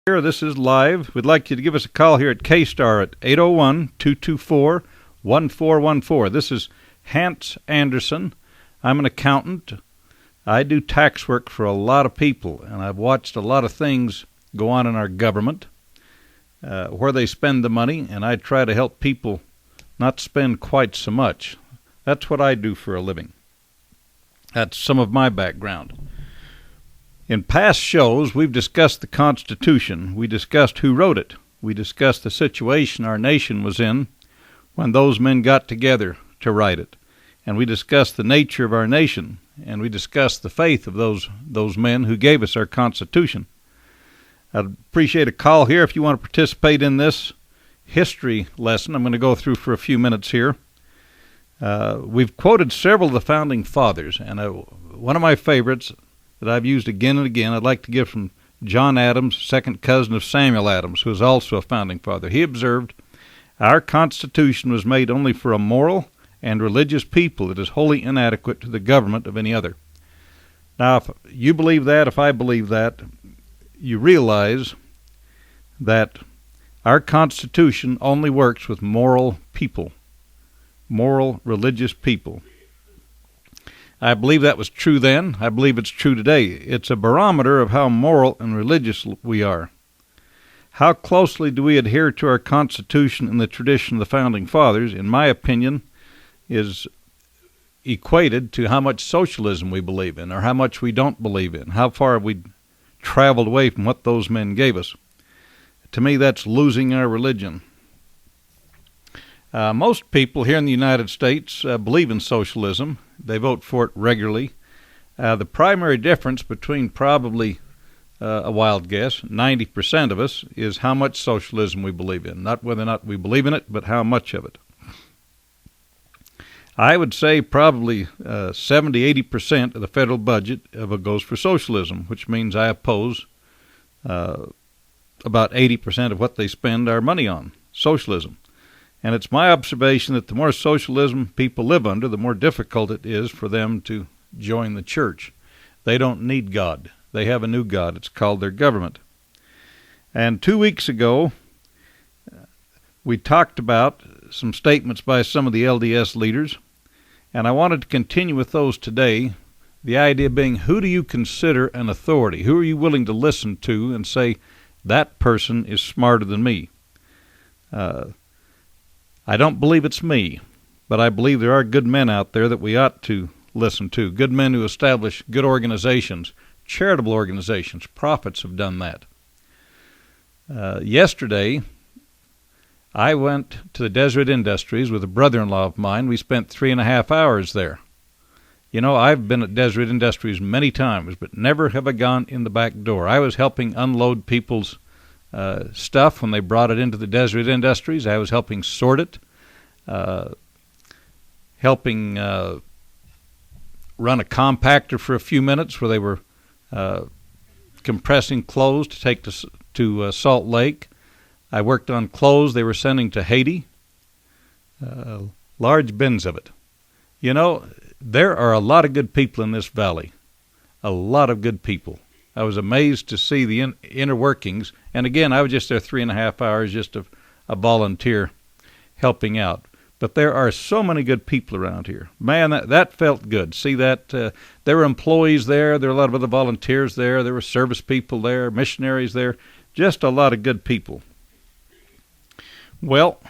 This is live. We'd like you to give us a call here at K-Star at 801-224-1414. This is Hans Anderson. I'm an accountant. I do tax work for a lot of people, and I've watched a lot of things go on in our government, where they spend the money, and I try to help people not spend quite so much. That's what I do for a living. That's some of my background. In past shows, we've discussed the Constitution. We discussed who wrote it. We discussed the situation our nation was in when those men got together to write it. And we discussed the nature of our nation. And we discussed the faith of those men who gave us our Constitution. I'd appreciate a call here if you want to participate in this history lesson I'm going to go through for a few minutes here. We've quoted several of the Founding Fathers, and one of my favorites that I've used again and again, I'd like to give from John Adams, second cousin of Samuel Adams, who was also a Founding Father. He observed, "Our Constitution was made only for a moral and religious people. It is wholly inadequate to the government of any other." Now, if you believe that, if I believe that, you realize that our Constitution only works with moral people, moral, religious people. I believe that was true then. I believe it's true today. It's a barometer of how moral and religious we are. How closely do we adhere to our Constitution and the tradition of the Founding Fathers, in my opinion, is equated to how much socialism we believe in or how much we don't believe in, how far have we traveled away from what those men gave us. To me, that's losing our religion. Most people here in the United States believe in socialism. They vote for it regularly. The primary difference between probably a wild guess, 90% of us, is how much socialism we believe in. Not whether or not we believe in it, but how much of it. I would say probably 70-80% of the federal budget goes for socialism, which means I oppose about 80% of what they spend our money on, socialism. And it's my observation that the more socialism people live under, the more difficult it is for them to join the church. They don't need God. They have a new God. It's called their government. And 2 weeks ago, we talked about some statements by some of the LDS leaders, and I wanted to continue with those today. The idea being, who do you consider an authority? Who are you willing to listen to and say, that person is smarter than me? I don't believe it's me, but I believe there are good men out there that we ought to listen to, good men who establish good organizations, charitable organizations. Prophets have done that. Yesterday, I went to the Desert Industries with a brother-in-law of mine. We spent 3.5 hours there. You know, I've been at Desert Industries many times, but never have I gone in the back door. I was helping unload people's stuff when they brought it into the Desert Industries. I was helping sort it, helping run a compactor for a few minutes where they were compressing clothes to take to Salt Lake. I worked on clothes they were sending to Haiti, large bins of it. You know, there are a lot of good people in this valley, a lot of good people. I was amazed to see the inner workings. And again, I was just there 3.5 hours, just a volunteer helping out. But there are so many good people around here. Man, that felt good. See that? There were employees there. There were a lot of other volunteers there. There were service people there, missionaries there. Just a lot of good people. Well,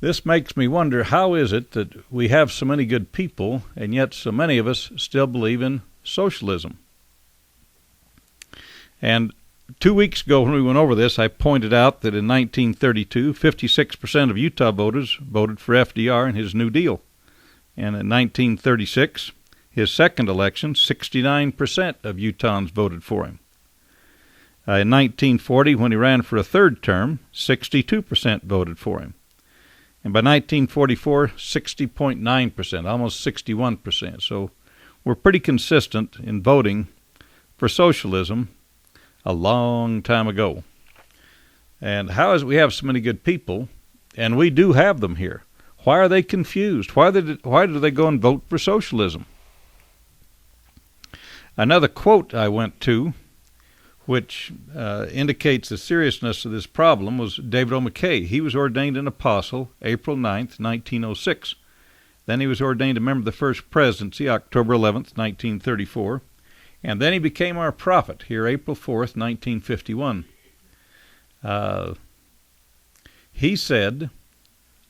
this makes me wonder, how is it that we have so many good people and yet so many of us still believe in socialism? And 2 weeks ago when we went over this, I pointed out that in 1932, 56% of Utah voters voted for FDR and his New Deal. And in 1936, his second election, 69% of Utahns voted for him. In 1940, when he ran for a third term, 62% voted for him. And by 1944, 60.9%, almost 61%. So we're pretty consistent in voting for socialism a long time ago. And how is it we have so many good people, and we do have them here? Why are they confused? Why do they go and vote for socialism? Another quote I went to which indicates the seriousness of this problem, was David O. McKay. He was ordained an apostle April 9th, 1906. Then he was ordained a member of the First Presidency October 11th, 1934. And then he became our prophet here April 4th, 1951. He said,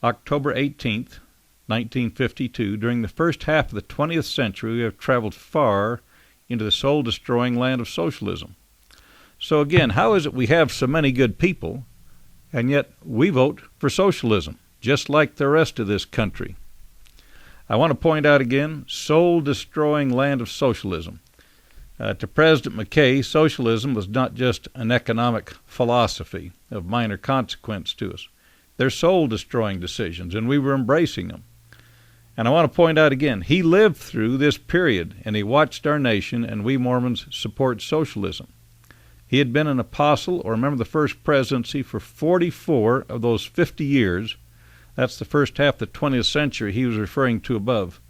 October 18th, 1952, during the first half of the 20th century, we have traveled far into the soul-destroying land of socialism. So again, how is it we have so many good people, and yet we vote for socialism, just like the rest of this country? I want to point out again, soul-destroying land of socialism. To President McKay, socialism was not just an economic philosophy of minor consequence to us. They're soul-destroying decisions, and we were embracing them. And I want to point out again, he lived through this period, and he watched our nation, and we Mormons support socialism. He had been an apostle or a member of the First Presidency for 44 of those 50 years. That's the first half of the 20th century he was referring to above.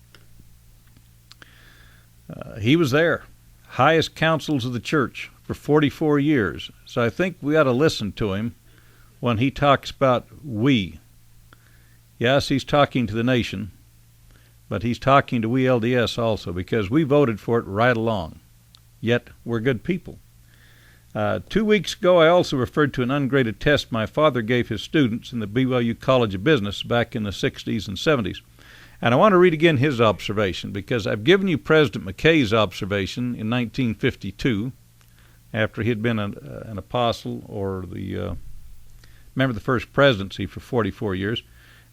He was there, highest councils of the church for 44 years. So I think we ought to listen to him when he talks about we. Yes, he's talking to the nation, but he's talking to we LDS also, because we voted for it right along. Yet we're good people. 2 weeks ago, I also referred to an ungraded test my father gave his students in the BYU College of Business back in the 60s and 70s. And I want to read again his observation, because I've given you President McKay's observation in 1952, after he had been an apostle or the member of the First Presidency for 44 years.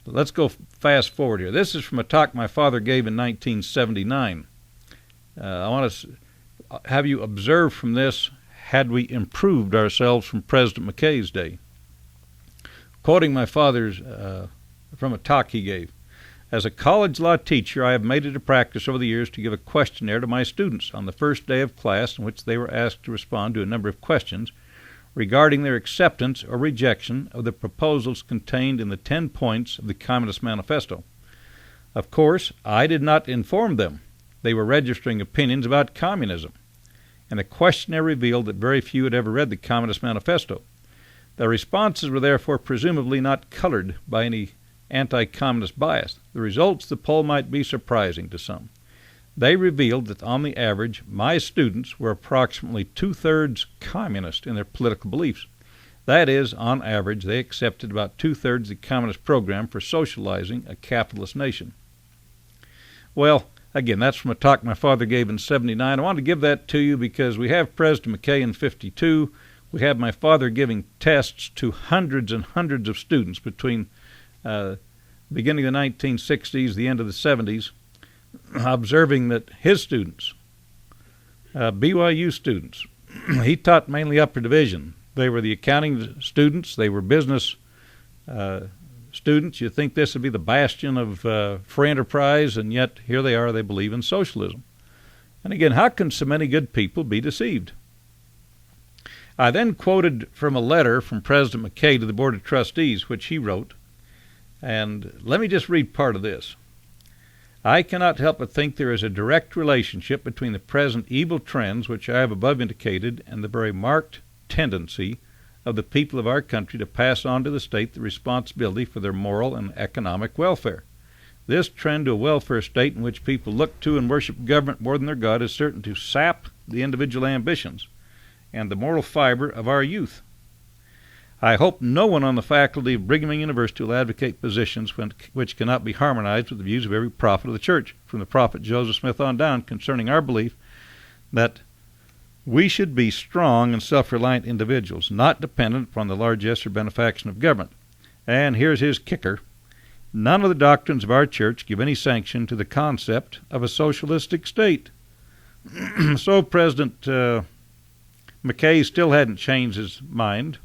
Let's go fast forward here. This is from a talk my father gave in 1979. I want to have you observe from this, had we improved ourselves from President McKay's day. Quoting my father's from a talk he gave. As a college law teacher, I have made it a practice over the years to give a questionnaire to my students on the first day of class, in which they were asked to respond to a number of questions regarding their acceptance or rejection of the proposals contained in the 10 points of the Communist Manifesto. Of course, I did not inform them. They were registering opinions about communism, and the questionnaire revealed that very few had ever read the Communist Manifesto. Their responses were therefore presumably not colored by any anti-communist bias. The results of the poll might be surprising to some. They revealed that on the average, my students were approximately 2/3 communist in their political beliefs. That is, on average, they accepted about 2/3 the communist program for socializing a capitalist nation. Well, again, that's from a talk my father gave in 79. I want to give that to you because we have President McKay in 52. We have my father giving tests to hundreds and hundreds of students between beginning of the 1960s, the end of the 70s, observing that his students, BYU students, he taught mainly upper division. They were the accounting students. They were business students. You'd think this would be the bastion of free enterprise, and yet here they are. They believe in socialism. And again, how can so many good people be deceived? I then quoted from a letter from President McKay to the Board of Trustees, which he wrote. And let me just read part of this. I cannot help but think there is a direct relationship between the present evil trends which I have above indicated and the very marked tendency of the people of our country to pass on to the state the responsibility for their moral and economic welfare. This trend to a welfare state in which people look to and worship government more than their God is certain to sap the individual ambitions and the moral fiber of our youth. I hope no one on the faculty of Brigham Young University will advocate positions which cannot be harmonized with the views of every prophet of the church, from the prophet Joseph Smith on down, concerning our belief that we should be strong and self-reliant individuals, not dependent upon the largesse or benefaction of government. And here's his kicker. None of the doctrines of our church give any sanction to the concept of a socialistic state. So President McKay still hadn't changed his mind.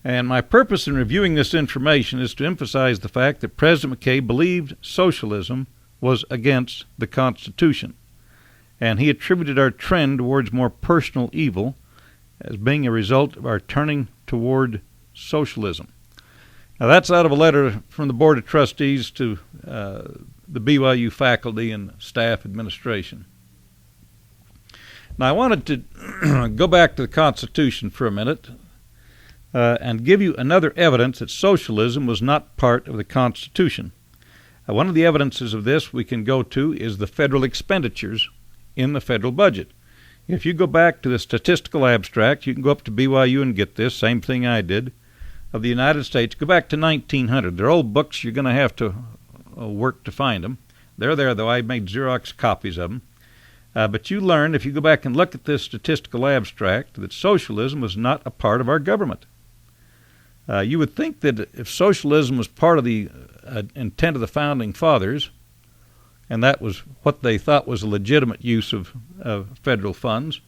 And my purpose in reviewing this information is to emphasize the fact that President McKay believed socialism was against the Constitution. And he attributed our trend towards more personal evil as being a result of our turning toward socialism. Now that's out of a letter from the Board of Trustees to the BYU faculty and staff administration. Now, I wanted to go back to the Constitution for a minute and give you another evidence that socialism was not part of the Constitution. One of the evidences of this we can go to is the federal expenditures in the federal budget. If you go back to the statistical abstract, you can go up to BYU and get this, same thing I did, of the United States. Go back to 1900. They're old books. You're going to have to work to find them. They're there, though. I made Xerox copies of them. But you learn, if you go back and look at this statistical abstract, that socialism was not a part of our government. You would think that if socialism was part of the intent of the Founding Fathers, and that was what they thought was a legitimate use of federal funds,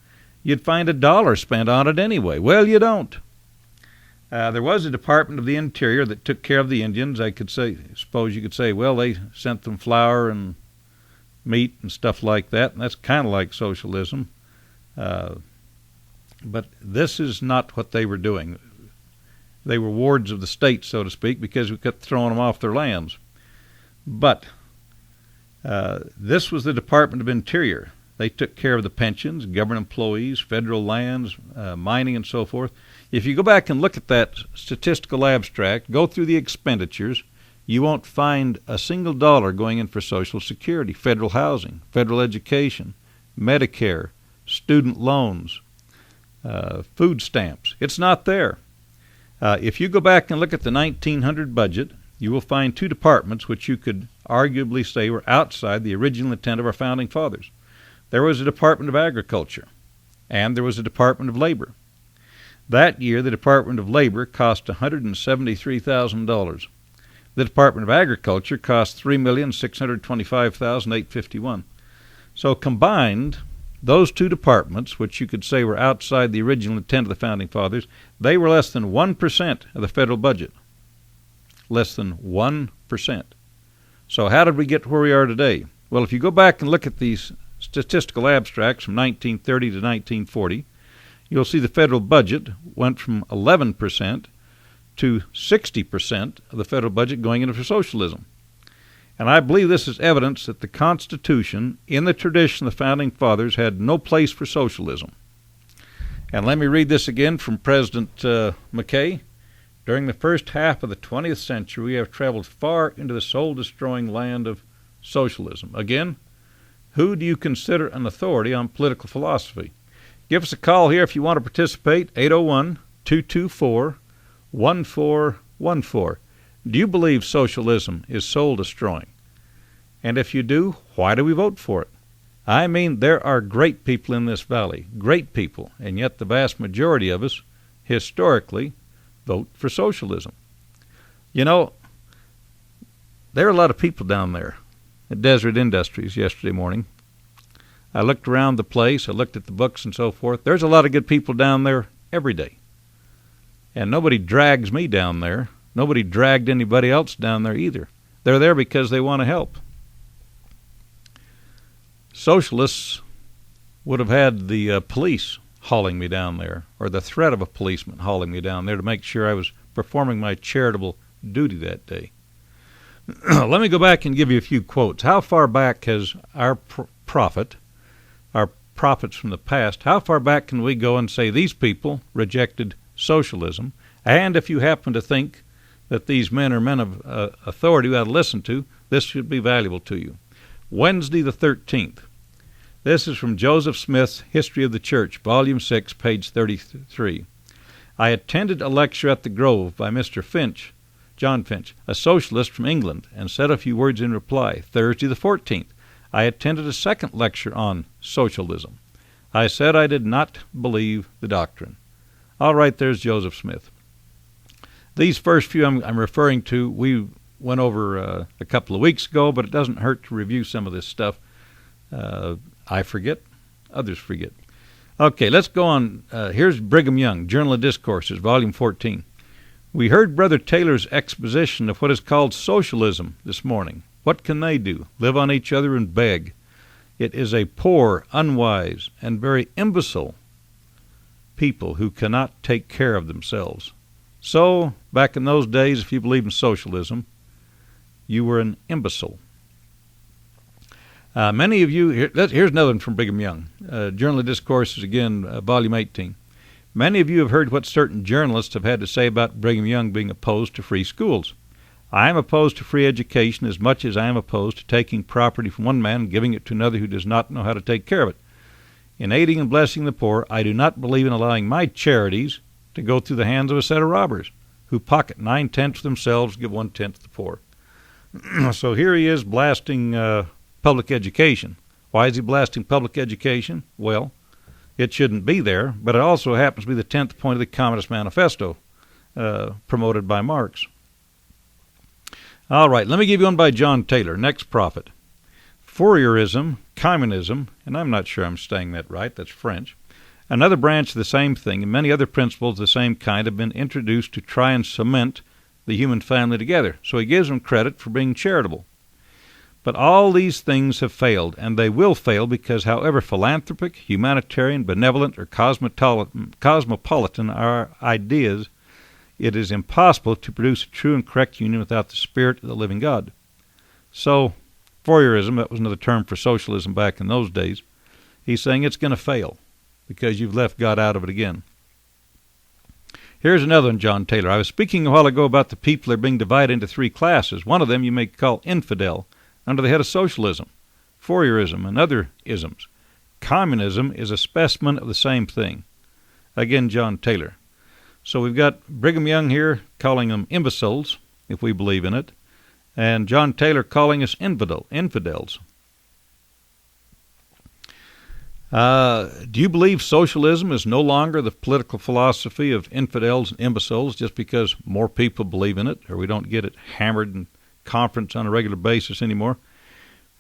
you'd find $1 spent on it anyway. Well, you don't. There was a Department of the Interior that took care of the Indians. Suppose you could say, well, they sent them flour and meat and stuff like that, and that's kind of like socialism. But this is not what they were doing. They were wards of the state, so to speak, because we kept throwing them off their lands. But this was the Department of Interior. They took care of the pensions, government employees, federal lands, mining, and so forth. If you go back and look at that statistical abstract, go through the expenditures, you won't find a single dollar going in for Social Security, federal housing, federal education, Medicare, student loans, food stamps. It's not there. If you go back and look at the 1900 budget, you will find two departments which you could arguably say were outside the original intent of our Founding Fathers. There was a Department of Agriculture, and there was a Department of Labor. That year, the Department of Labor cost $173,000. The Department of Agriculture cost $3,625,851. So combined, those two departments, which you could say were outside the original intent of the Founding Fathers, they were less than 1% of the federal budget. Less than 1%. So how did we get to where we are today? Well, if you go back and look at these statistical abstracts from 1930 to 1940, you'll see the federal budget went from 11% to 60% of the federal budget going into socialism. And I believe this is evidence that the Constitution, in the tradition of the Founding Fathers, had no place for socialism. And let me read this again from President McKay. During the first half of the 20th century, we have traveled far into the soul-destroying land of socialism. Again, who do you consider an authority on political philosophy? Give us a call here if you want to participate, 801-224-1414. Do you believe socialism is soul-destroying? And if you do, why do we vote for it? I mean, there are great people in this valley, great people, and yet the vast majority of us, historically, vote for socialism. You know, there are a lot of people down there at Desert Industries yesterday morning. I looked around the place, I looked at the books and so forth. There's a lot of good people down there every day. And nobody drags me down there. Nobody dragged anybody else down there either. They're there because they want to help. Socialists would have had the police hauling me down there, or the threat of a policeman hauling me down there to make sure I was performing my charitable duty that day. Let me go back and give you a few quotes. How far back has our prophets from the past, how far back can we go and say these people rejected socialism? And if you happen to think that these men are men of authority you ought to listen to, this should be valuable to you. Wednesday the 13th. This is from Joseph Smith's History of the Church, Volume 6, page 33. I attended a lecture at the Grove by Mr. Finch, John Finch, a socialist from England, and said a few words in reply. Thursday the 14th. I attended a second lecture on socialism. I said I did not believe the doctrine. All right, there's Joseph Smith. These first few I'm referring to, we went over a couple of weeks ago, but it doesn't hurt to review some of this stuff. I forget, others forget. Okay, let's go on. Here's Brigham Young, Journal of Discourses, Volume 14. We heard Brother Taylor's exposition of what is called socialism this morning. What can they do? Live on each other and beg. It is a poor, unwise, and very imbecile people who cannot take care of themselves. So, back in those days, if you believe in socialism, you were an imbecile. Many of you, here's another one from Brigham Young, Journal of Discourses, again, Volume 18. Many of you have heard what certain journalists have had to say about Brigham Young being opposed to free schools. I am opposed to free education as much as I am opposed to taking property from one man and giving it to another who does not know how to take care of it. In aiding and blessing the poor, I do not believe in allowing my charities to go through the hands of a set of robbers who pocket 9/10 for themselves and give 1/10 to the poor. So here he is blasting public education. Why is he blasting public education? Well, it shouldn't be there, but it also happens to be the 10th point of the Communist Manifesto promoted by Marx. All right, let me give you one by John Taylor, Next Prophet. Fourierism, communism, and I'm not sure I'm saying that right, that's French, another branch of the same thing, and many other principles of the same kind have been introduced to try and cement the human family together. So he gives them credit for being charitable. But all these things have failed, and they will fail because however philanthropic, humanitarian, benevolent, or cosmopolitan our ideas, it is impossible to produce a true and correct union without the spirit of the living God. So, Fourierism, that was another term for socialism back in those days, he's saying it's going to fail because you've left God out of it again. Here's another one, John Taylor. I was speaking a while ago about the people that are being divided into three classes. One of them you may call infidel, under the head of socialism, Fourierism, and other isms. Communism is a specimen of the same thing. Again, John Taylor. So we've got Brigham Young here calling them imbeciles, if we believe in it, and John Taylor calling us infidels. Do you believe socialism is no longer the political philosophy of infidels and imbeciles just because more people believe in it, or we don't get it hammered in conference on a regular basis anymore?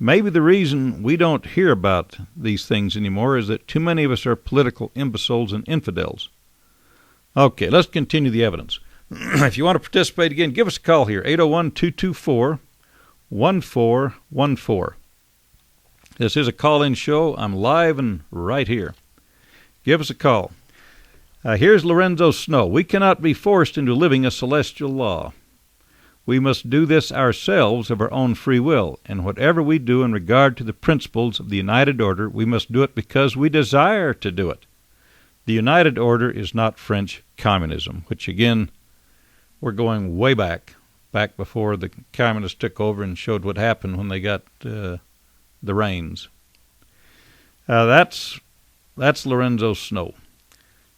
Maybe the reason we don't hear about these things anymore is that too many of us are political imbeciles and infidels. Okay, let's continue the evidence. If you want to participate again, give us a call here, 801-224-1414. This is a call-in show. I'm live and right here. Give us a call. Here's Lorenzo Snow. We cannot be forced into living a celestial law. We must do this ourselves of our own free will, and whatever we do in regard to the principles of the United Order, we must do it because we desire to do it. The United Order is not French communism, which again, we're going way back before the communists took over and showed what happened when they got the reins. That's Lorenzo Snow.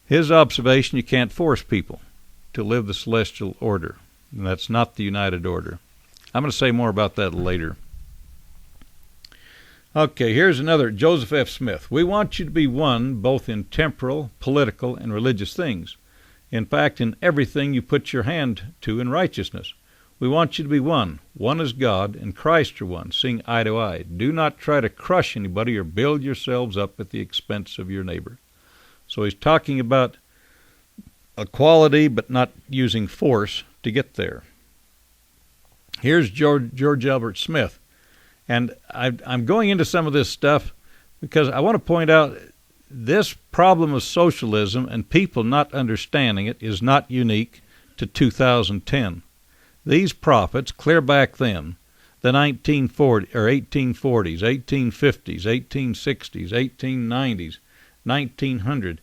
His observation, you can't force people to live the celestial order. And that's not the United Order. I'm going to say more about that later. Okay, here's another, Joseph F. Smith. We want you to be one both in temporal, political, and religious things. In fact, in everything you put your hand to in righteousness. We want you to be one. One is God, and Christ are one, seeing eye to eye. Do not try to crush anybody or build yourselves up at the expense of your neighbor. So he's talking about equality, but not using force to get there. Here's George Albert Smith. And I'm going into some of this stuff because I want to point out this problem of socialism and people not understanding it is not unique to 2010. These prophets, clear back then, the 1840s, 1850s, 1860s, 1890s, 1900,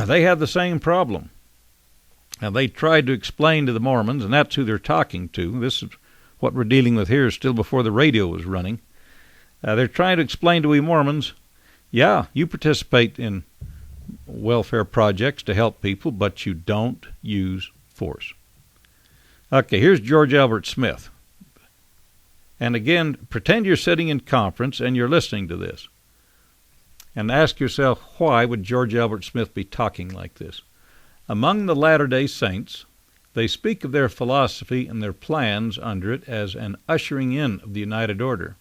they had the same problem. And they tried to explain to the Mormons, and that's who they're talking to. This is what we're dealing with here, still before the radio was running. They're trying to explain to we Mormons, yeah, you participate in welfare projects to help people, but you don't use force. Okay, here's George Albert Smith. And again, pretend you're sitting in conference and you're listening to this. And ask yourself, why would George Albert Smith be talking like this? Among the Latter-day Saints, they speak of their philosophy and their plans under it as an ushering in of the United Order.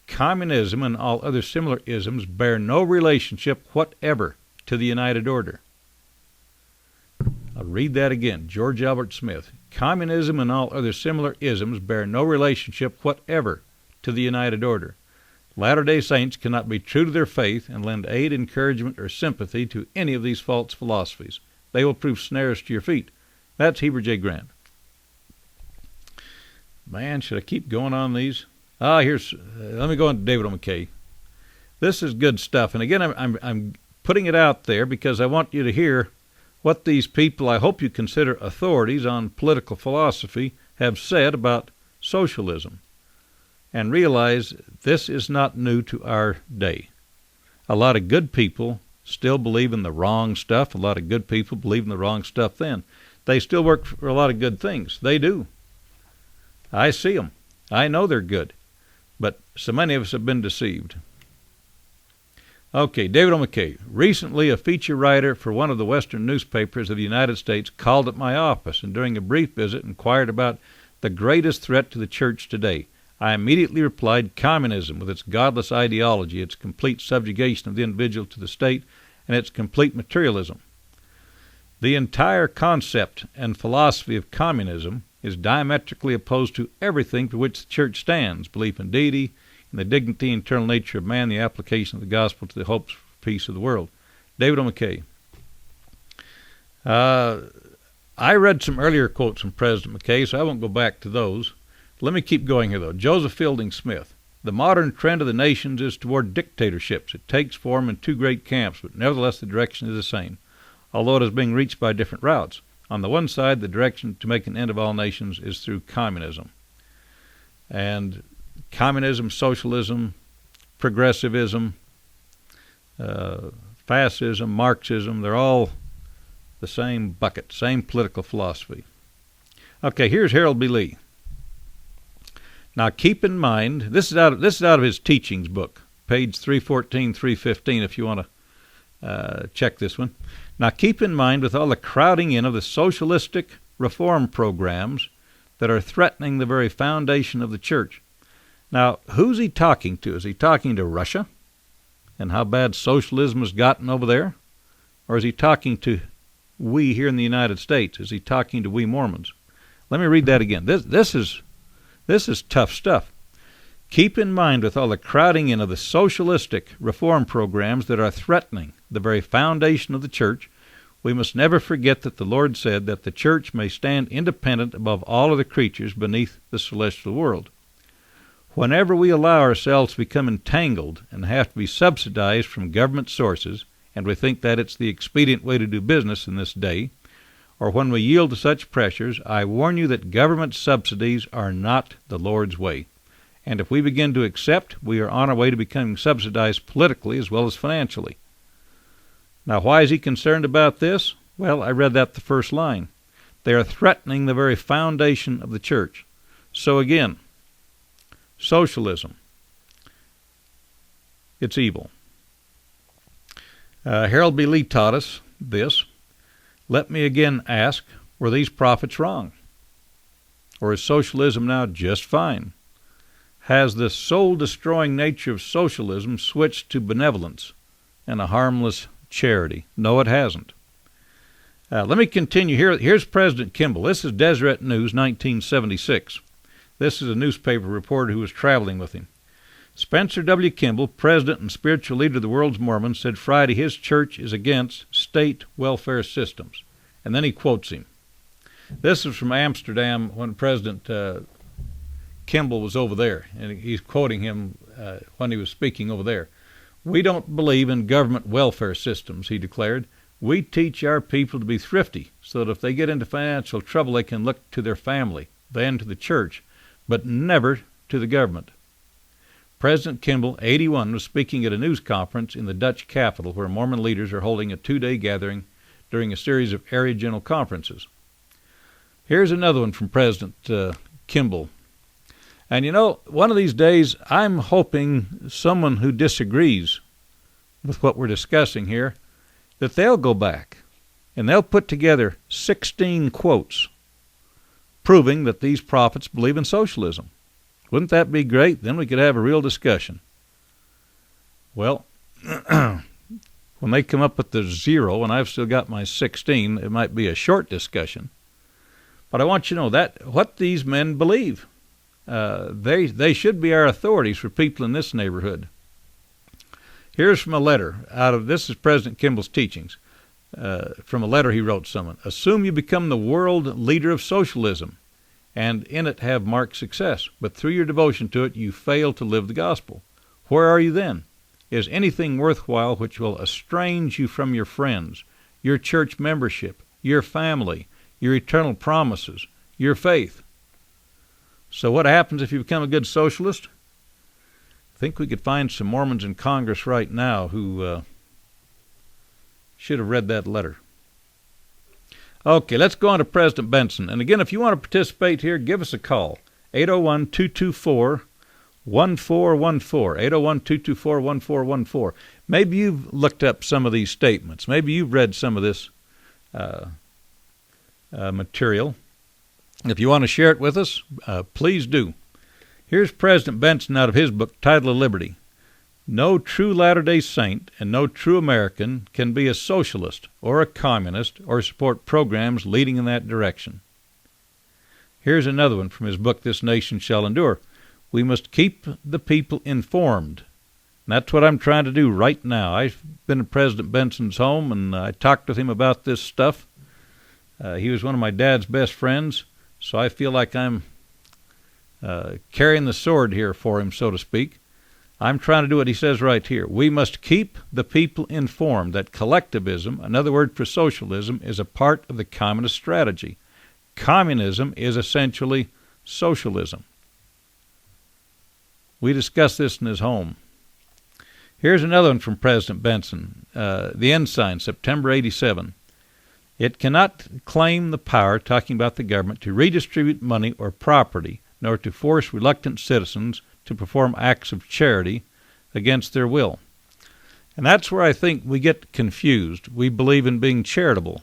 Communism and all other similar isms bear no relationship whatever to the United Order. I'll read that again. George Albert Smith. Communism and all other similar isms bear no relationship whatever to the United Order. Latter-day Saints cannot be true to their faith and lend aid, encouragement, or sympathy to any of these false philosophies. They will prove snares to your feet. That's Heber J. Grant. Man, should I keep going on these? Let me go on to David O. McKay. This is good stuff. And again, I'm putting it out there because I want you to hear what these people I hope you consider authorities on political philosophy have said about socialism. And realize this is not new to our day. A lot of good people still believe in the wrong stuff. A lot of good people believe in the wrong stuff then. They still work for a lot of good things. They do. I see them. I know they're good. But so many of us have been deceived. Okay, David O. McKay. Recently, a feature writer for one of the Western newspapers of the United States called at my office and during a brief visit inquired about the greatest threat to the church today. I immediately replied, communism, with its godless ideology, its complete subjugation of the individual to the state, and its complete materialism. The entire concept and philosophy of communism is diametrically opposed to everything for which the church stands, belief in deity, in the dignity and eternal nature of man, the application of the gospel to the hopes for peace of the world. David O. McKay. I read some earlier quotes from President McKay, so I won't go back to those. Let me keep going here, though. Joseph Fielding Smith. The modern trend of the nations is toward dictatorships. It takes form in two great camps, but nevertheless the direction is the same, although it is being reached by different routes. On the one side, the direction to make an end of all nations is through communism. And communism, socialism, progressivism, fascism, Marxism, they're all the same bucket, same political philosophy. Okay, here's Harold B. Lee. Now keep in mind, this is out of his teachings book, page 314, 315, if you want to check this one. Now keep in mind, with all the crowding in of the socialistic reform programs that are threatening the very foundation of the church. Now, who's he talking to? Is he talking to Russia and how bad socialism has gotten over there? Or is he talking to we here in the United States? Is he talking to we Mormons? Let me read that again. This is tough stuff. Keep in mind, with all the crowding in of the socialistic reform programs that are threatening the very foundation of the church, we must never forget that the Lord said that the church may stand independent above all other creatures beneath the celestial world. Whenever we allow ourselves to become entangled and have to be subsidized from government sources, and we think that it's the expedient way to do business in this day, or when we yield to such pressures, I warn you that government subsidies are not the Lord's way. And if we begin to accept, we are on our way to becoming subsidized politically as well as financially. Now, why is he concerned about this? Well, I read that the first line. They are threatening the very foundation of the church. So again, socialism, it's evil. Harold B. Lee taught us this. Let me again ask, were these prophets wrong? Or is socialism now just fine? Has the soul-destroying nature of socialism switched to benevolence and a harmless charity? No, it hasn't. Let me continue here. Here's President Kimball. This is Deseret News, 1976. This is a newspaper reporter who was traveling with him. Spencer W. Kimball, president and spiritual leader of the world's Mormons, said Friday his church is against state welfare systems. And then he quotes him. This is from Amsterdam when President Kimball was over there, and he's quoting him when he was speaking over there. We don't believe in government welfare systems, he declared. We teach our people to be thrifty so that if they get into financial trouble, they can look to their family, then to the church, but never to the government. President Kimball, 81, was speaking at a news conference in the Dutch capital where Mormon leaders are holding a two-day gathering during a series of area general conferences. Here's another one from President Kimball. And you know, one of these days, I'm hoping someone who disagrees with what we're discussing here, that they'll go back and they'll put together 16 quotes proving that these prophets believe in socialism. Wouldn't that be great? Then we could have a real discussion. Well, when they come up with the 0, and I've still got my 16, it might be a short discussion. But I want you to know that what these men believe. They should be our authorities for people in this neighborhood. Here's from a letter this is President Kimball's teachings, from a letter he wrote someone. Assume you become the world leader of socialism, and in it have marked success, but through your devotion to it you fail to live the gospel. Where are you then? Is anything worthwhile which will estrange you from your friends, your church membership, your family, your eternal promises, your faith? So what happens if you become a good socialist? I think we could find some Mormons in Congress right now who should have read that letter. Okay, let's go on to President Benson. And again, if you want to participate here, give us a call. 801-224-1414. 801-224-1414. Maybe you've looked up some of these statements. Maybe you've read some of this material. If you want to share it with us, please do. Here's President Benson out of his book, Title of Liberty. No true Latter-day Saint and no true American can be a socialist or a communist or support programs leading in that direction. Here's another one from his book, This Nation Shall Endure. We must keep the people informed. And that's what I'm trying to do right now. I've been in President Benson's home, and I talked with him about this stuff. He was one of my dad's best friends, so I feel like I'm carrying the sword here for him, so to speak. I'm trying to do what he says right here. We must keep the people informed that collectivism, another word for socialism, is a part of the communist strategy. Communism is essentially socialism. We discussed this in his home. Here's another one from President Benson. The Ensign, September 87. It cannot claim the power, talking about the government, to redistribute money or property, nor to force reluctant citizens to perform acts of charity against their will. And that's where I think we get confused. We believe in being charitable,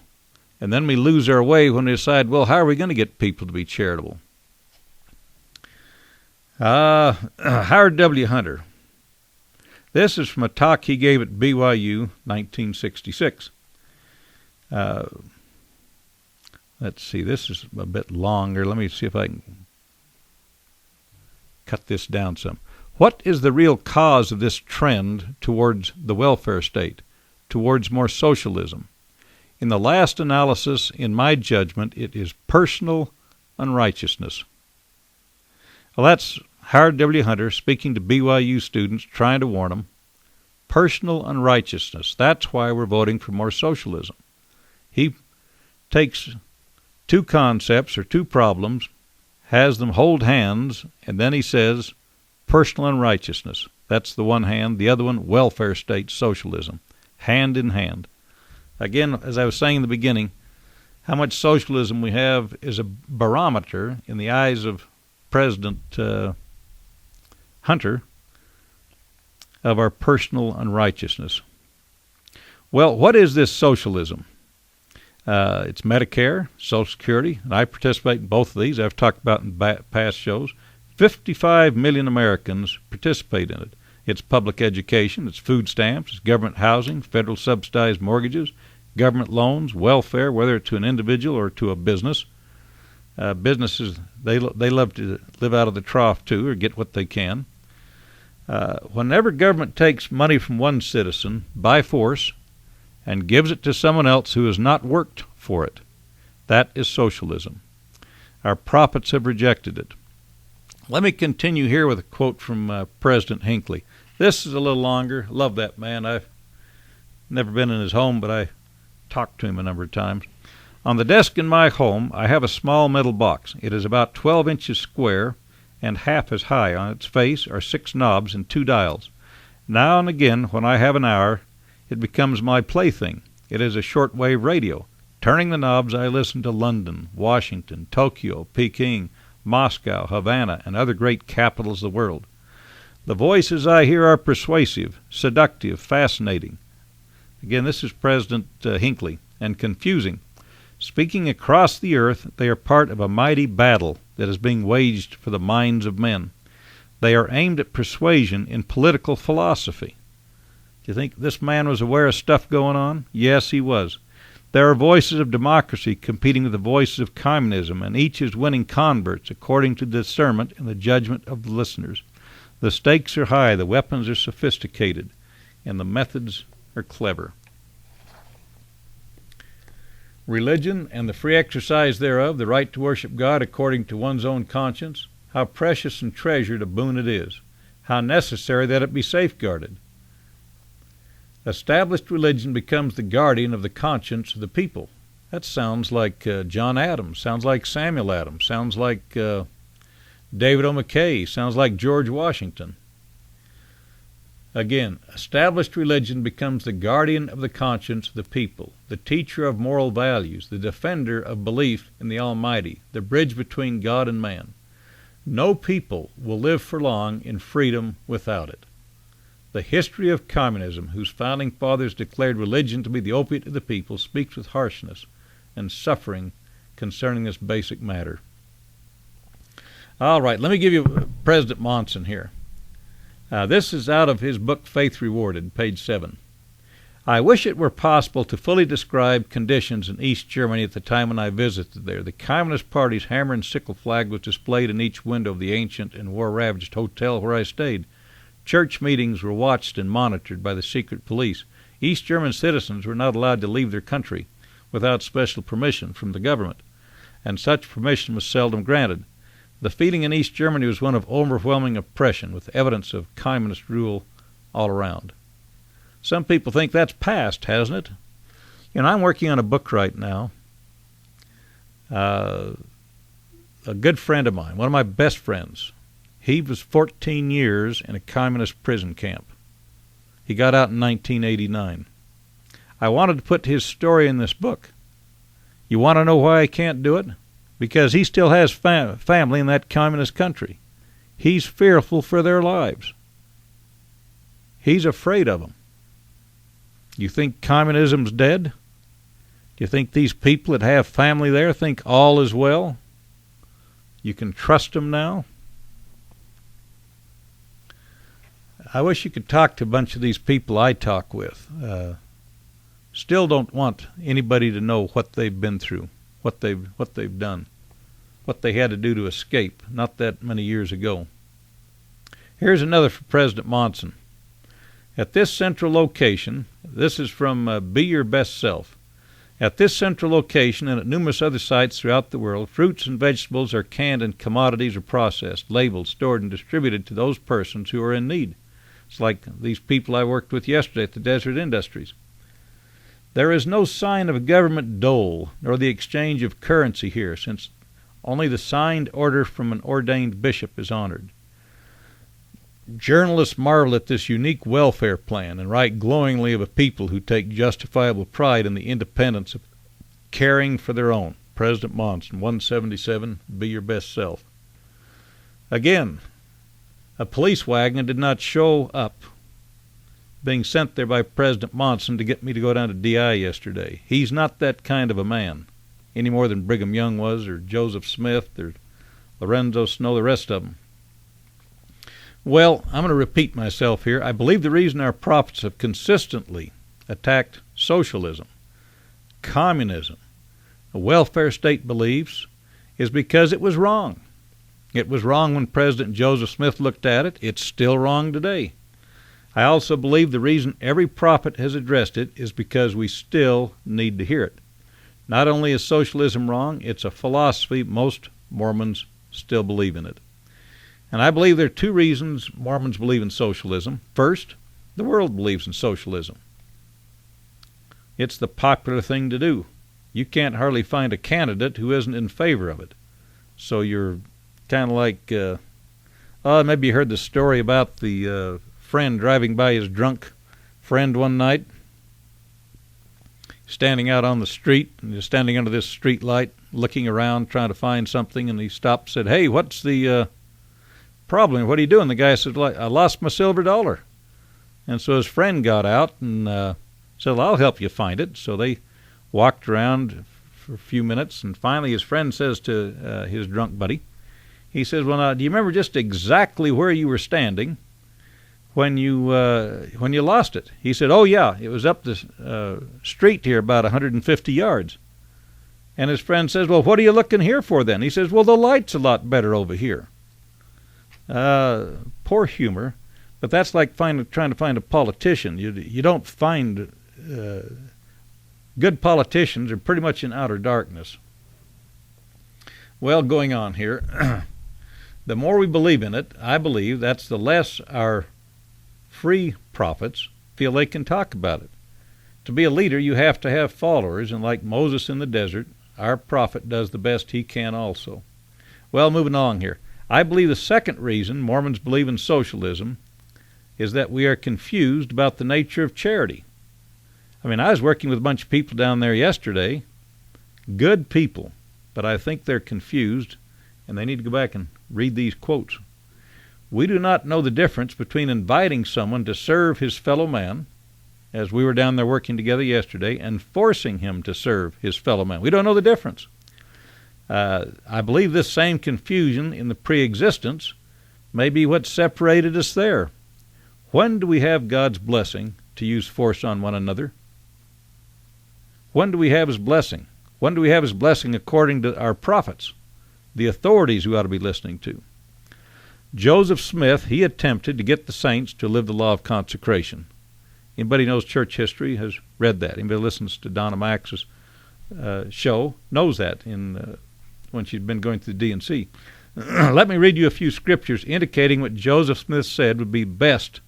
and then we lose our way when we decide, well, how are we going to get people to be charitable? Howard W. Hunter. This is from a talk he gave at BYU, 1966. Let's see, this is a bit longer. Let me see if I can cut this down some. What is the real cause of this trend towards the welfare state, towards more socialism? In the last analysis, in my judgment, it is personal unrighteousness. Well, that's Howard W. Hunter speaking to BYU students, trying to warn them. Personal unrighteousness. That's why we're voting for more socialism. He takes two concepts or two problems, has them hold hands, and then he says personal unrighteousness. That's the one hand. The other one, welfare state socialism. Hand in hand. Again, as I was saying in the beginning, how much socialism we have is a barometer in the eyes of President Hunter of our personal unrighteousness. Well, what is this socialism? It's Medicare, Social Security, and I participate in both of these. I've talked about in past shows. 55 million Americans participate in it. It's public education, it's food stamps, it's government housing, federal subsidized mortgages, government loans, welfare, whether to an individual or to a business. Businesses, they love to live out of the trough too, or get what they can. Whenever government takes money from one citizen by force and gives it to someone else who has not worked for it, that is socialism. Our prophets have rejected it. Let me continue here with a quote from President Hinckley. This is a little longer. Love that man. I've never been in his home, but I talked to him a number of times. On the desk in my home, I have a small metal box. It is about 12 inches square and half as high. On its face are 6 knobs and 2 dials. Now and again, when I have an hour, it becomes my plaything. It is a shortwave radio. Turning the knobs, I listen to London, Washington, Tokyo, Peking, Moscow, Havana, and other great capitals of the world. The voices I hear are persuasive, seductive, fascinating. Again, this is President Hinckley, and confusing. Speaking across the earth, they are part of a mighty battle that is being waged for the minds of men. They are aimed at persuasion in political philosophy. Do you think this man was aware of stuff going on? Yes, he was. There are voices of democracy competing with the voices of communism, and each is winning converts according to the discernment and the judgment of the listeners. The stakes are high, the weapons are sophisticated, and the methods are clever. Religion and the free exercise thereof, the right to worship God according to one's own conscience, how precious and treasured a boon it is, how necessary that it be safeguarded. Established religion becomes the guardian of the conscience of the people. That sounds like John Adams, sounds like Samuel Adams, sounds like David O. McKay, sounds like George Washington. Again, established religion becomes the guardian of the conscience of the people, the teacher of moral values, the defender of belief in the Almighty, the bridge between God and man. No people will live for long in freedom without it. The history of communism, whose founding fathers declared religion to be the opiate of the people, speaks with harshness and suffering concerning this basic matter. All right, let me give you President Monson here. This is out of his book, Faith Rewarded, page 7. I wish it were possible to fully describe conditions in East Germany at the time when I visited there. The Communist Party's hammer and sickle flag was displayed in each window of the ancient and war-ravaged hotel where I stayed. Church meetings were watched and monitored by the secret police. East German citizens were not allowed to leave their country without special permission from the government, and such permission was seldom granted. The feeling in East Germany was one of overwhelming oppression, with evidence of communist rule all around. Some people think that's past, hasn't it? You know, I'm working on a book right now. A good friend of mine, one of my best friends, he was 14 years in a communist prison camp. He got out in 1989. I wanted to put his story in this book. You want to know why I can't do it? Because he still has family in that communist country. He's fearful for their lives. He's afraid of them. You think communism's dead? Do you think these people that have family there think all is well? You can trust them now? I wish you could talk to a bunch of these people I talk with. Still don't want anybody to know what they've been through, what they've done, what they had to do to escape not that many years ago. Here's another for President Monson. At this central location, this is from Be Your Best Self. At this central location and at numerous other sites throughout the world, fruits and vegetables are canned and commodities are processed, labeled, stored, and distributed to those persons who are in need. It's like these people I worked with yesterday at the Desert Industries. There is no sign of a government dole nor the exchange of currency here, since only the signed order from an ordained bishop is honored. Journalists marvel at this unique welfare plan and write glowingly of a people who take justifiable pride in the independence of caring for their own. President Monson, 177, Be Your Best Self. Again, a police wagon did not show up, being sent there by President Monson to get me to go down to DI yesterday. He's not that kind of a man, any more than Brigham Young was, or Joseph Smith, or Lorenzo Snow, the rest of them. Well, I'm going to repeat myself here. I believe the reason our prophets have consistently attacked socialism, communism, the welfare state beliefs, is because it was wrong. It was wrong when President Joseph Smith looked at it. It's still wrong today. I also believe the reason every prophet has addressed it is because we still need to hear it. Not only is socialism wrong, it's a philosophy most Mormons still believe in it. And I believe there are two reasons Mormons believe in socialism. First, the world believes in socialism. It's the popular thing to do. You can't hardly find a candidate who isn't in favor of it. So you're kind of like, maybe you heard the story about the friend driving by his drunk friend one night, standing out on the street, and he's standing under this street light, looking around, trying to find something, and he stopped and said, "Hey, what's the problem? What are you doing?" The guy said, "I lost my silver dollar." And so his friend got out and said, "Well, I'll help you find it." So they walked around for a few minutes, and finally his friend says to his drunk buddy, he says, "Well, now, do you remember just exactly where you were standing when you lost it?" He said, "Oh, yeah, it was up the street here about 150 yards. And his friend says, "Well, what are you looking here for then?" He says, "Well, the light's a lot better over here." Poor humor, but that's like trying to find a politician. You don't find good politicians are pretty much in outer darkness. Well, going on here, the more we believe in it, I believe that's the less our free prophets feel they can talk about it. To be a leader, you have to have followers, and like Moses in the desert, our prophet does the best he can also. Well, moving along here. I believe the second reason Mormons believe in socialism is that we are confused about the nature of charity. I mean, I was working with a bunch of people down there yesterday, good people, but I think they're confused, and they need to go back and read these quotes. We do not know the difference between inviting someone to serve his fellow man, as we were down there working together yesterday, and forcing him to serve his fellow man. We don't know the difference. I believe this same confusion in the pre-existence may be what separated us there. When do we have God's blessing to use force on one another? When do we have his blessing? When do we have his blessing according to our prophets, the authorities we ought to be listening to? Joseph Smith, he attempted to get the saints to live the law of consecration. Anybody who knows church history has read that. Anybody who listens to Donna Max's show knows that when she's been going through the D&C. Let me read you a few scriptures indicating what Joseph Smith said would be best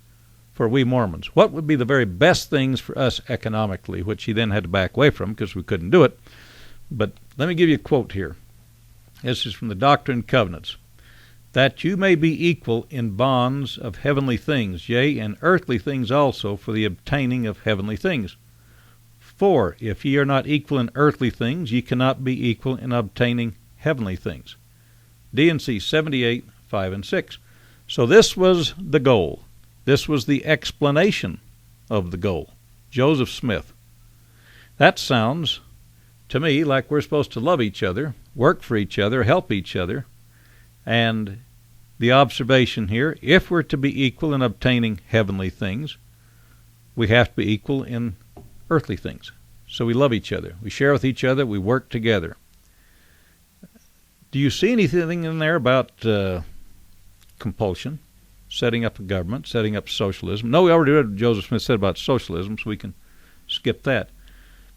for we Mormons. What would be the very best things for us economically, which he then had to back away from because we couldn't do it. But let me give you a quote here. This is from the Doctrine and Covenants. That you may be equal in bonds of heavenly things, yea, and earthly things also, for the obtaining of heavenly things. For if ye are not equal in earthly things, ye cannot be equal in obtaining heavenly things. D&C 78, 5 and 6. So this was the goal. This was the explanation of the goal. Joseph Smith. That sounds to me like we're supposed to love each other, work for each other, help each other. And the observation here, if we're to be equal in obtaining heavenly things, we have to be equal in earthly things. So we love each other. We share with each other. We work together. Do you see anything in there about compulsion, setting up a government, setting up socialism? No, we already read what Joseph Smith said about socialism, so we can skip that.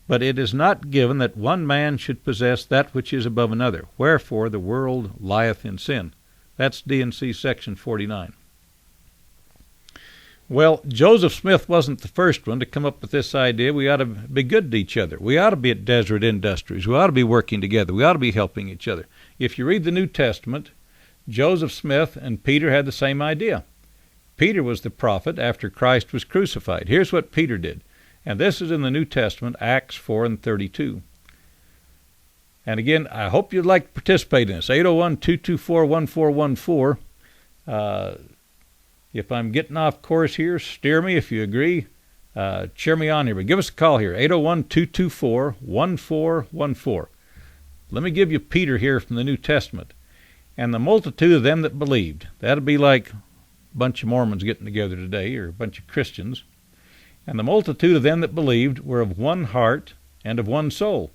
But it is not given that one man should possess that which is above another. Wherefore the world lieth in sin. That's D&C section 49. Well, Joseph Smith wasn't the first one to come up with this idea. We ought to be good to each other. We ought to be at Desert Industries. We ought to be working together. We ought to be helping each other. If you read the New Testament, Joseph Smith and Peter had the same idea. Peter was the prophet after Christ was crucified. Here's what Peter did. And this is in the New Testament, Acts 4 and 32. And again, I hope you'd like to participate in this. 801-224-1414. If I'm getting off course here, steer me if you agree. Cheer me on here. But give us a call here, 801-224-1414. Let me give you Peter here from the New Testament. And the multitude of them that believed. That'd be like a bunch of Mormons getting together today, or a bunch of Christians. And the multitude of them that believed were of one heart and of one soul.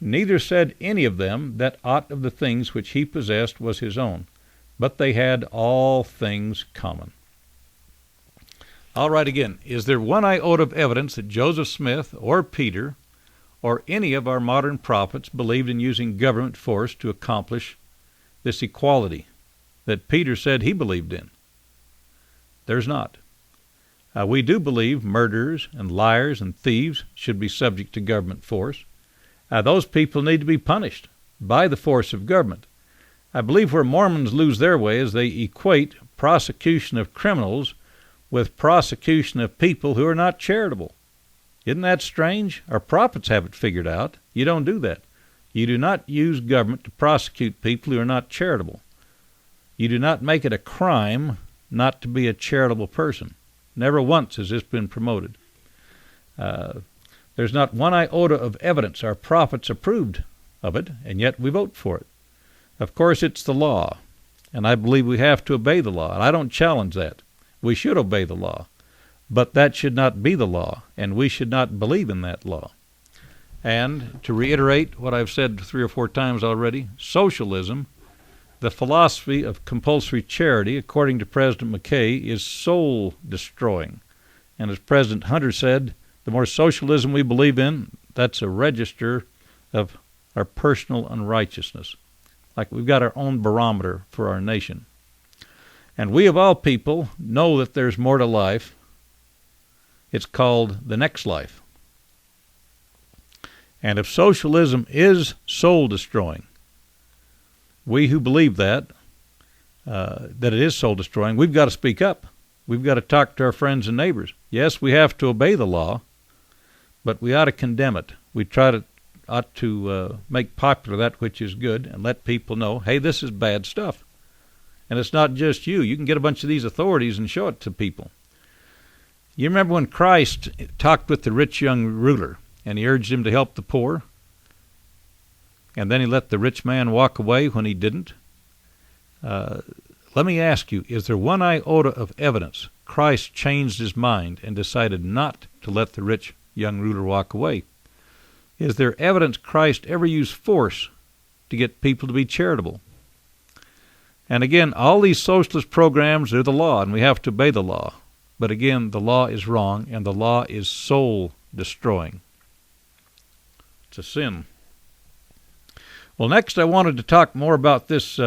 Neither said any of them that aught of the things which he possessed was his own, but they had all things common. All right, again, is there one iota of evidence that Joseph Smith or Peter or any of our modern prophets believed in using government force to accomplish this equality that Peter said he believed in? There's not. We do believe murderers and liars and thieves should be subject to government force. Those people need to be punished by the force of government. I believe where Mormons lose their way is they equate prosecution of criminals with prosecution of people who are not charitable. Isn't that strange? Our prophets have it figured out. You don't do that. You do not use government to prosecute people who are not charitable. You do not make it a crime not to be a charitable person. Never once has this been promoted. There's not one iota of evidence our prophets approved of it, and yet we vote for it. Of course, it's the law, and I believe we have to obey the law, and I don't challenge that. We should obey the law, but that should not be the law, and we should not believe in that law. And to reiterate what I've said 3 or 4 times already, socialism, the philosophy of compulsory charity, according to President McKay, is soul-destroying. And as President Hunter said, the more socialism we believe in, That's a register of our personal unrighteousness. Like we've got our own barometer for our nation. And we of all people know that there's more to life. It's called the next life. And if socialism is soul-destroying, we who believe that it is soul-destroying, we've got to speak up. We've got to talk to our friends and neighbors. Yes, we have to obey the law, but we ought to condemn it. We ought to make popular that which is good and let people know, hey, this is bad stuff. And it's not just you. You can get a bunch of these authorities and show it to people. You remember when Christ talked with the rich young ruler, and he urged him to help the poor, and then he let the rich man walk away when he didn't? Let me ask you, is there one iota of evidence Christ changed his mind and decided not to let the rich young ruler walk away? Is there evidence Christ ever used force to get people to be charitable? And again, all these socialist programs are the law, and we have to obey the law. But again, the law is wrong, and the law is soul-destroying. It's a sin. Well, next I wanted to talk more about this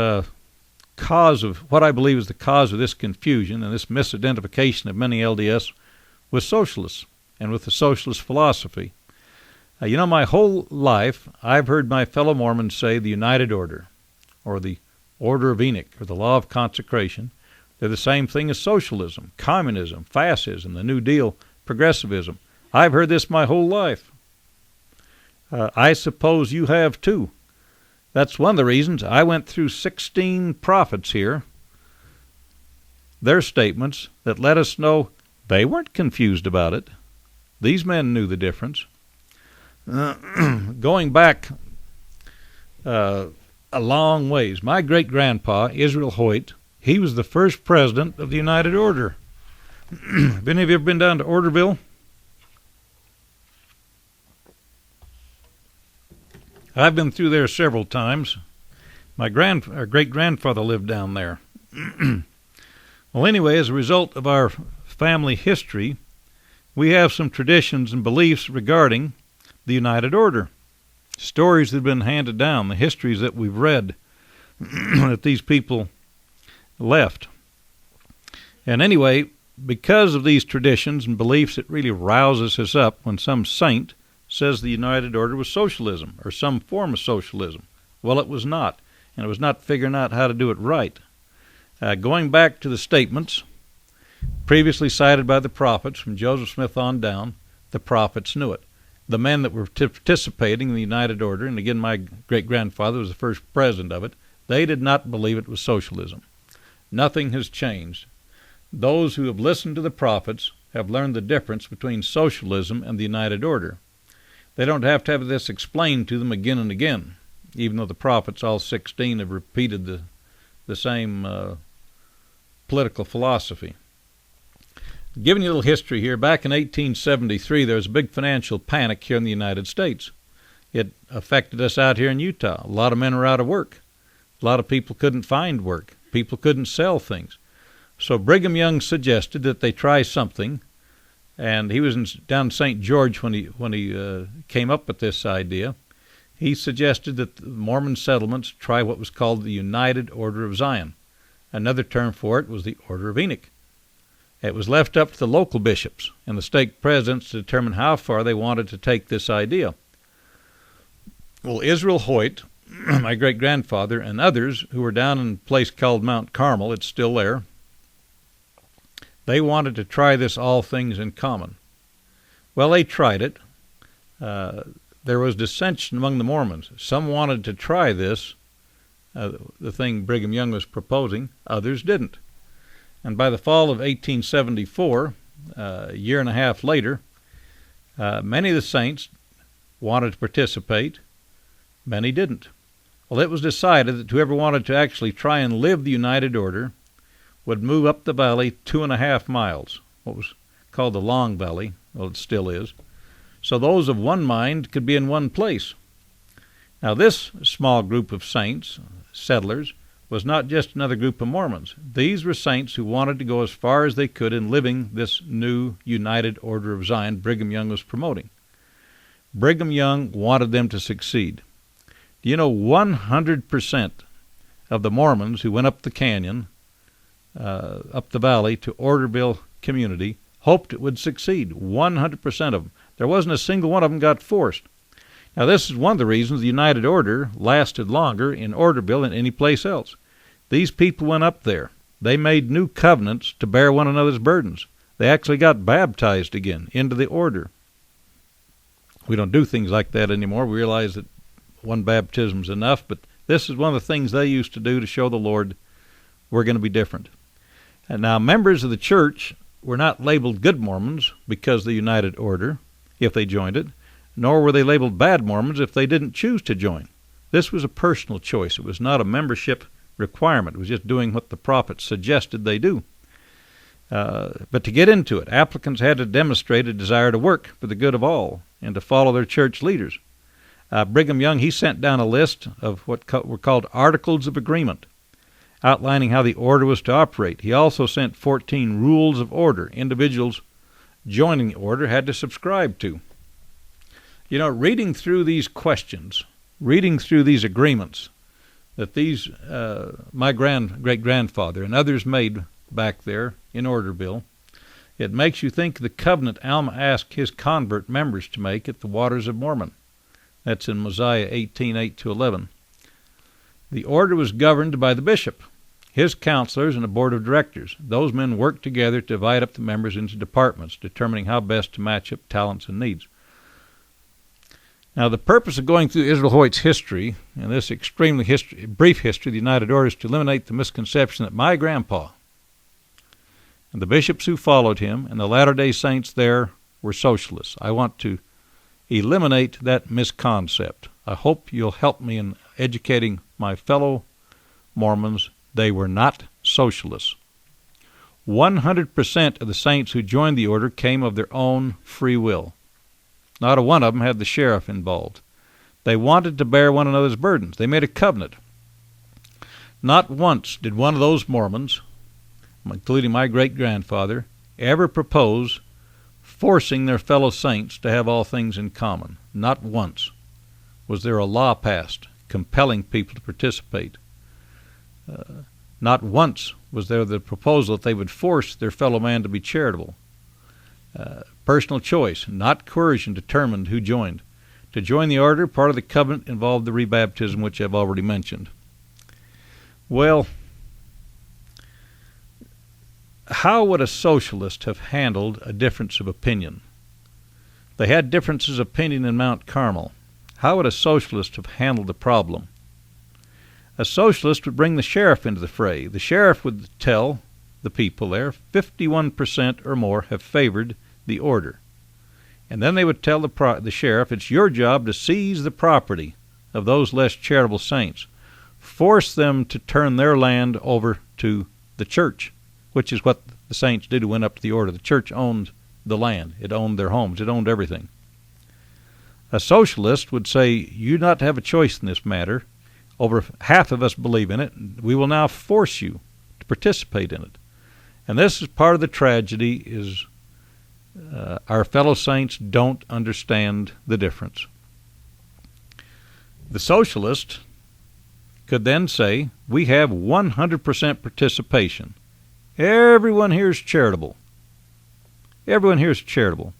cause of what I believe is the cause of this confusion and this misidentification of many LDS with socialists and with the socialist philosophy. My whole life I've heard my fellow Mormons say the United Order, or the Order of Enoch, or the Law of Consecration. They're the same thing as socialism, communism, fascism, the New Deal, progressivism. I've heard this my whole life. I suppose you have too. That's one of the reasons I went through 16 prophets here, their statements that let us know they weren't confused about it. These men knew the difference. Going back a long ways, my great-grandpa, Israel Hoyt, he was the first president of the United Order. Have any of you ever been down to Orderville? I've been through there several times. My great-grandfather lived down there. Well, anyway, as a result of our family history, we have some traditions and beliefs regarding the United Order. Stories that have been handed down, the histories that we've read that these people left. And anyway, because of these traditions and beliefs, it really rouses us up when some saint says the United Order was socialism or some form of socialism. Well, it was not, and it was not figuring out how to do it right. Going back to the statements previously cited by the prophets from Joseph Smith on down, the prophets knew it. The men that were participating in the United Order, and again my great-grandfather was the first president of it, they did not believe it was socialism. Nothing has changed. Those who have listened to the prophets have learned the difference between socialism and the United Order. They don't have to have this explained to them again and again, even though the prophets, all 16, have repeated the same political philosophy. Giving you a little history here, back in 1873, there was a big financial panic here in the United States. It affected us out here in Utah. A lot of men were out of work. A lot of people couldn't find work. People couldn't sell things. So Brigham Young suggested that they try something, and he was down in St. George when he came up with this idea. He suggested that the Mormon settlements try what was called the United Order of Zion. Another term for it was the Order of Enoch. It was left up to the local bishops and the stake presidents to determine how far they wanted to take this idea. Well, Israel Hoyt, my great-grandfather, and others who were down in a place called Mount Carmel, it's still there, they wanted to try this all things in common. Well, they tried it. There was dissension among the Mormons. Some wanted to try this, the thing Brigham Young was proposing. Others didn't. And by the fall of 1874, a year and a half later, many of the saints wanted to participate. Many didn't. Well, it was decided that whoever wanted to actually try and live the United Order would move up the valley 2.5 miles, what was called the Long Valley. Well, it still is. So those of one mind could be in one place. Now, this small group of saints, settlers, was not just another group of Mormons. These were saints who wanted to go as far as they could in living this new United Order of Zion Brigham Young was promoting. Brigham Young wanted them to succeed. Do you know 100% of the Mormons who went up the canyon, up the valley to Orderville community, hoped it would succeed? 100% of them. There wasn't a single one of them got forced. Now, this is one of the reasons the United Order lasted longer in Orderville than any place else. These people went up there. They made new covenants to bear one another's burdens. They actually got baptized again into the order. We don't do things like that anymore. We realize that one baptism is enough, but this is one of the things they used to do to show the Lord we're going to be different. And now, members of the church were not labeled good Mormons because of the United Order, if they joined it, nor were they labeled bad Mormons if they didn't choose to join. This was a personal choice. It was not a membership requirement. It was just doing what the prophets suggested they do. But to get into it, applicants had to demonstrate a desire to work for the good of all and to follow their church leaders. Brigham Young, he sent down a list of what were called Articles of Agreement, outlining how the order was to operate. He also sent 14 Rules of Order individuals joining the order had to subscribe to. You know, reading through these questions, reading through these agreements that my great-grandfather and others made back there in Orderville, it makes you think the covenant Alma asked his convert members to make at the Waters of Mormon. That's in Mosiah 18:8-11. The order was governed by the bishop, his counselors, and a board of directors. Those men worked together to divide up the members into departments, determining how best to match up talents and needs. Now, the purpose of going through Israelite history, and this extremely brief history of the United Order, is to eliminate the misconception that my grandpa and the bishops who followed him and the Latter-day Saints there were socialists. I want to eliminate that misconcept. I hope you'll help me in educating my fellow Mormons. They were not socialists. 100% of the saints who joined the order came of their own free will. Not a one of them had the sheriff involved. They wanted to bear one another's burdens. They made a covenant. Not once did one of those Mormons, including my great-grandfather, ever propose forcing their fellow saints to have all things in common. Not once was there a law passed compelling people to participate. Not once was there the proposal that they would force their fellow man to be charitable. Personal choice, not coercion, determined who joined. To join the order, part of the covenant involved the rebaptism, which I've already mentioned. Well, how would a socialist have handled a difference of opinion? They had differences of opinion in Mount Carmel. How would a socialist have handled the problem? A socialist would bring the sheriff into the fray. The sheriff would tell the people there 51% or more have favored the order. And then they would tell the sheriff, it's your job to seize the property of those less charitable saints. Force them to turn their land over to the church, which is what the saints did who went up to the order. The church owned the land. It owned their homes. It owned everything. A socialist would say, you do not have a choice in this matter. Over half of us believe in it. We will now force you to participate in it. And this is part of the tragedy is our fellow saints don't understand the difference. The socialist could then say, we have 100% participation. Everyone here is charitable. Everyone here is charitable.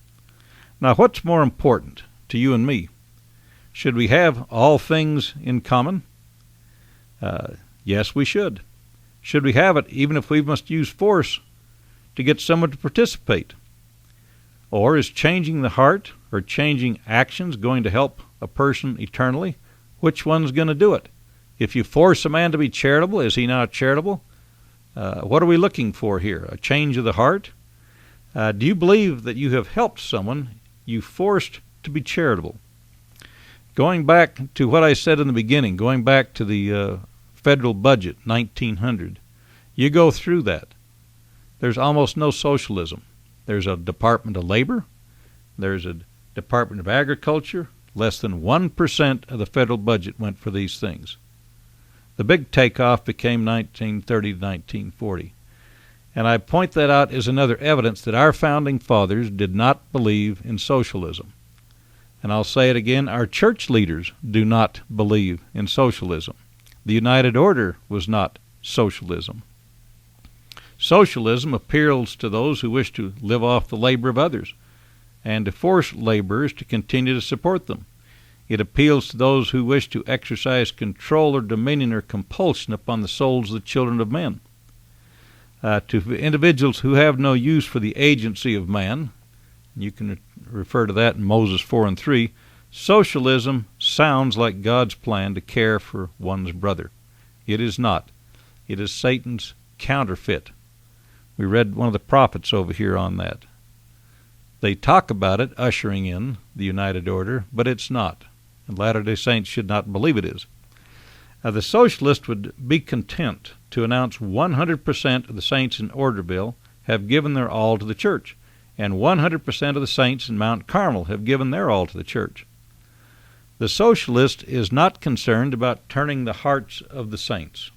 Now, what's more important to you and me? Should we have all things in common? Yes, we should. Should we have it even if we must use force to get someone to participate? Or is changing the heart or changing actions going to help a person eternally? Which one's going to do it? If you force a man to be charitable, is he now charitable? What are we looking for here? A change of the heart? Do you believe that you have helped someone you forced to be charitable? Going back to what I said in the beginning, going back to the federal budget, 1900, you go through that. There's almost no socialism. There's a Department of Labor. There's a Department of Agriculture. Less than 1% of the federal budget went for these things. The big takeoff became 1930 to 1940. And I point that out as another evidence that our founding fathers did not believe in socialism. And I'll say it again, our church leaders do not believe in socialism. The United Order was not socialism. Socialism appeals to those who wish to live off the labor of others and to force laborers to continue to support them. It appeals to those who wish to exercise control or dominion or compulsion upon the souls of the children of men. To individuals who have no use for the agency of man, you can refer to that in Moses 4:3, socialism sounds like God's plan to care for one's brother. It is not. It is Satan's counterfeit. We read one of the prophets over here on that. They talk about it ushering in the United Order, but it's not. And Latter-day Saints should not believe it is. The socialist would be content to announce 100% of the saints in Orderville have given their all to the church, and 100% of the saints in Mount Carmel have given their all to the church. The socialist is not concerned about turning the hearts of the saints.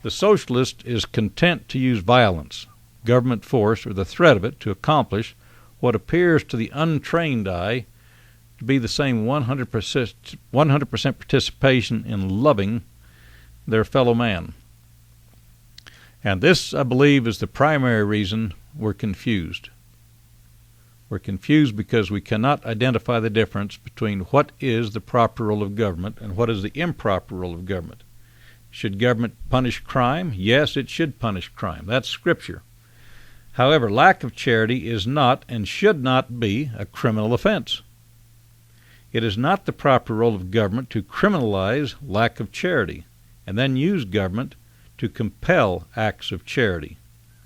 The socialist is content to use violence, government force, or the threat of it to accomplish what appears to the untrained eye to be the same 100% participation in loving their fellow man. And this, I believe, is the primary reason we're confused. We're confused because we cannot identify the difference between what is the proper role of government and what is the improper role of government. Should government punish crime? Yes, it should punish crime. That's Scripture. However, lack of charity is not and should not be a criminal offense. It is not the proper role of government to criminalize lack of charity and then use government to compel acts of charity.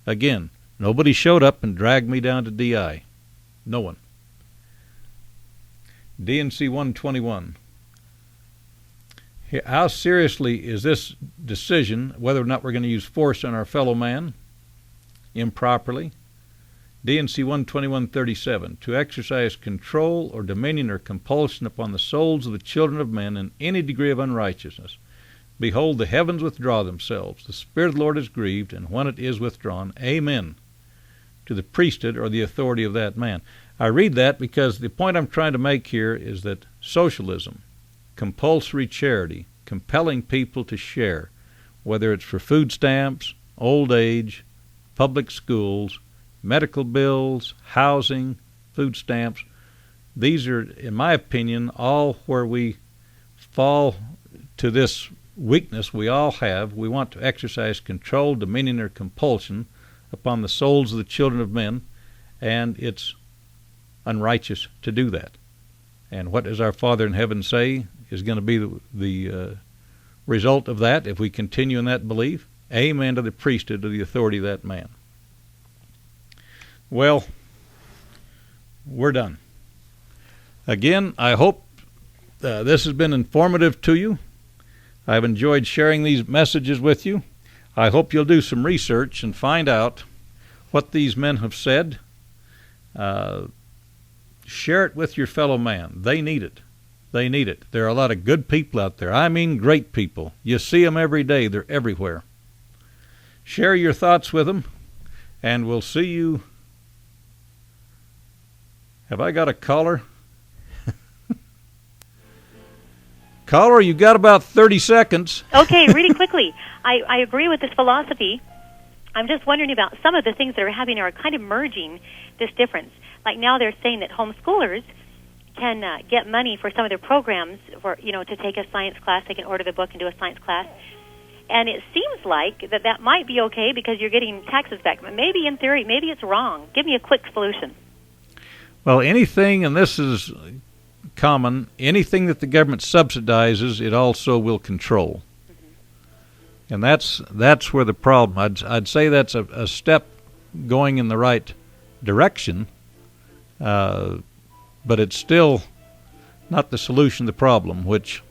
Again, nobody showed up and dragged me down to DI. No one. D&C 121. How seriously is this decision, whether or not we're going to use force on our fellow man improperly? D&C 121:37, to exercise control or dominion or compulsion upon the souls of the children of men in any degree of unrighteousness. Behold, the heavens withdraw themselves, the Spirit of the Lord is grieved, and when it is withdrawn, amen, to the priesthood or the authority of that man. I read that because the point I'm trying to make here is that socialism, compulsory charity, compelling people to share, whether it's for food stamps, old age, public schools, medical bills, housing, food stamps, these are, in my opinion, all where we fall to this weakness we all have. We want to exercise control, dominion, or compulsion upon the souls of the children of men, and it's unrighteous to do that. And what does our Father in heaven say is going to be the result of that if we continue in that belief? Amen to the priesthood, to the authority of that man. Well, we're done. Again, I hope this has been informative to you. I've enjoyed sharing these messages with you. I hope you'll do some research and find out what these men have said. Share it with your fellow man. They need it. They need it. There are a lot of good people out there. I mean great people. You see them every day. They're everywhere. Share your thoughts with them, and we'll see you. Have I got a caller? Caller, you got about 30 seconds. Okay, really quickly. I agree with this philosophy. I'm just wondering about some of the things that are happening are kind of merging this difference. Like now they're saying that homeschoolers can get money for some of their programs for, to take a science class. They can order the book and do a science class. And it seems like that might be okay because you're getting taxes back. Maybe in theory, maybe it's wrong. Give me a quick solution. Well, anything, and this is common, anything that the government subsidizes, it also will control. Mm-hmm. And that's where the problem, I'd say that's a step going in the right direction, but it's still not the solution to the problem, which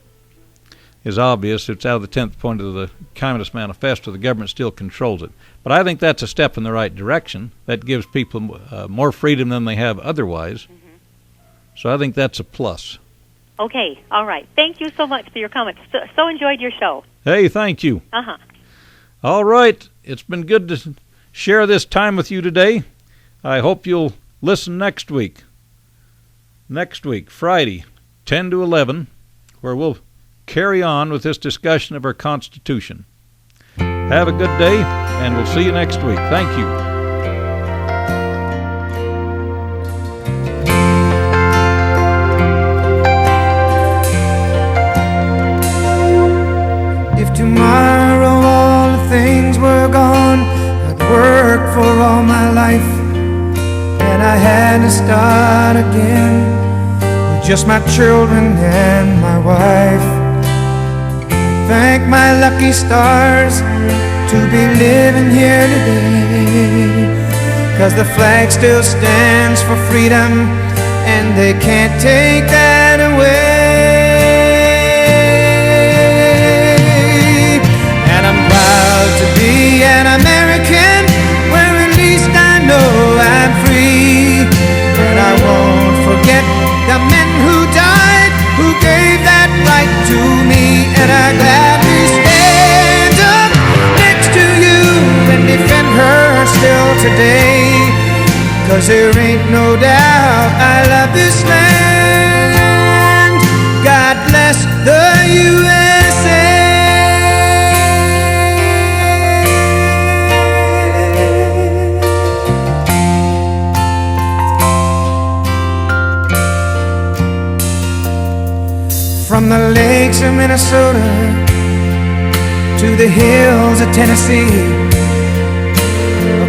is obvious. It's out of the 10th point of the Communist Manifesto. The government still controls it. But I think that's a step in the right direction. That gives people more freedom than they have otherwise. Mm-hmm. So I think that's a plus. Okay, all right. Thank you so much for your comments. So enjoyed your show. Hey, thank you. Uh-huh. All right. It's been good to share this time with you today. I hope you'll listen next week. next week, Friday, 10 to 11, where we'll carry on with this discussion of our Constitution. Have a good day, and we'll see you next week. Thank you. If tomorrow all the things were gone, I'd work for all my life, and I had to start again with just my children and my wife. Thank my lucky stars to be living here today, 'cause the flag still stands for freedom, and they can't take that away. And I'm proud to be an American, where at least I know I'm free. And I won't forget the men who died, who gave that right to me. And I gladly stand up next to you and defend her still today, 'cause there ain't no doubt I love this land. God bless the USA. From the lakes of Minnesota to the hills of Tennessee,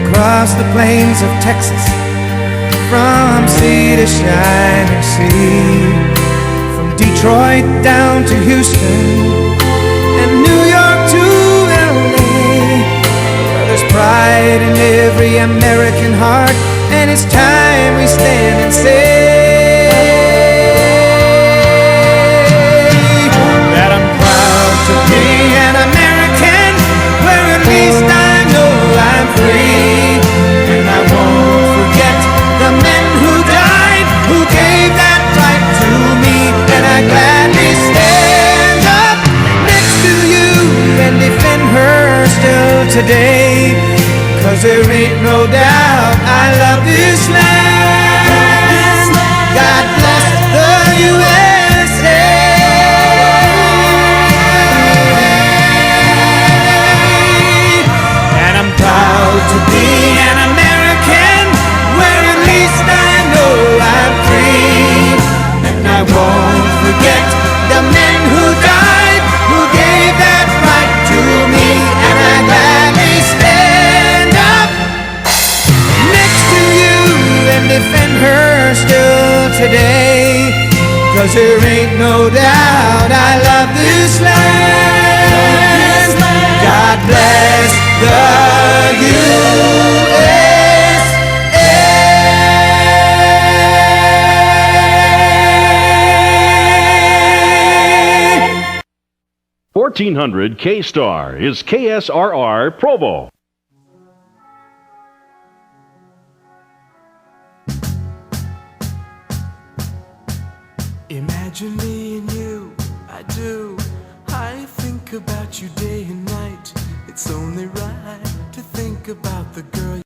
across the plains of Texas, from sea to shining sea, from Detroit down to Houston and New York to LA, well, there's pride in every American heart, and it's time we stand and say to be an American, where at least I know I'm free. And I won't forget the men who died, who gave that right to me. And I gladly stand up next to you and defend her still today, 'cause there ain't no doubt I love this land. God bless the USA. Proud to be an American, where at least I know I'm free. And I won't forget the men who died, who gave that right to me. And I gladly stand up next to you and defend her still today, 'cause there ain't no doubt I love this land. God bless the USA. 1400 K-Star is KSRR Provo. Imagine me and you, I do. I think about you day and night. It's only right to think about the girl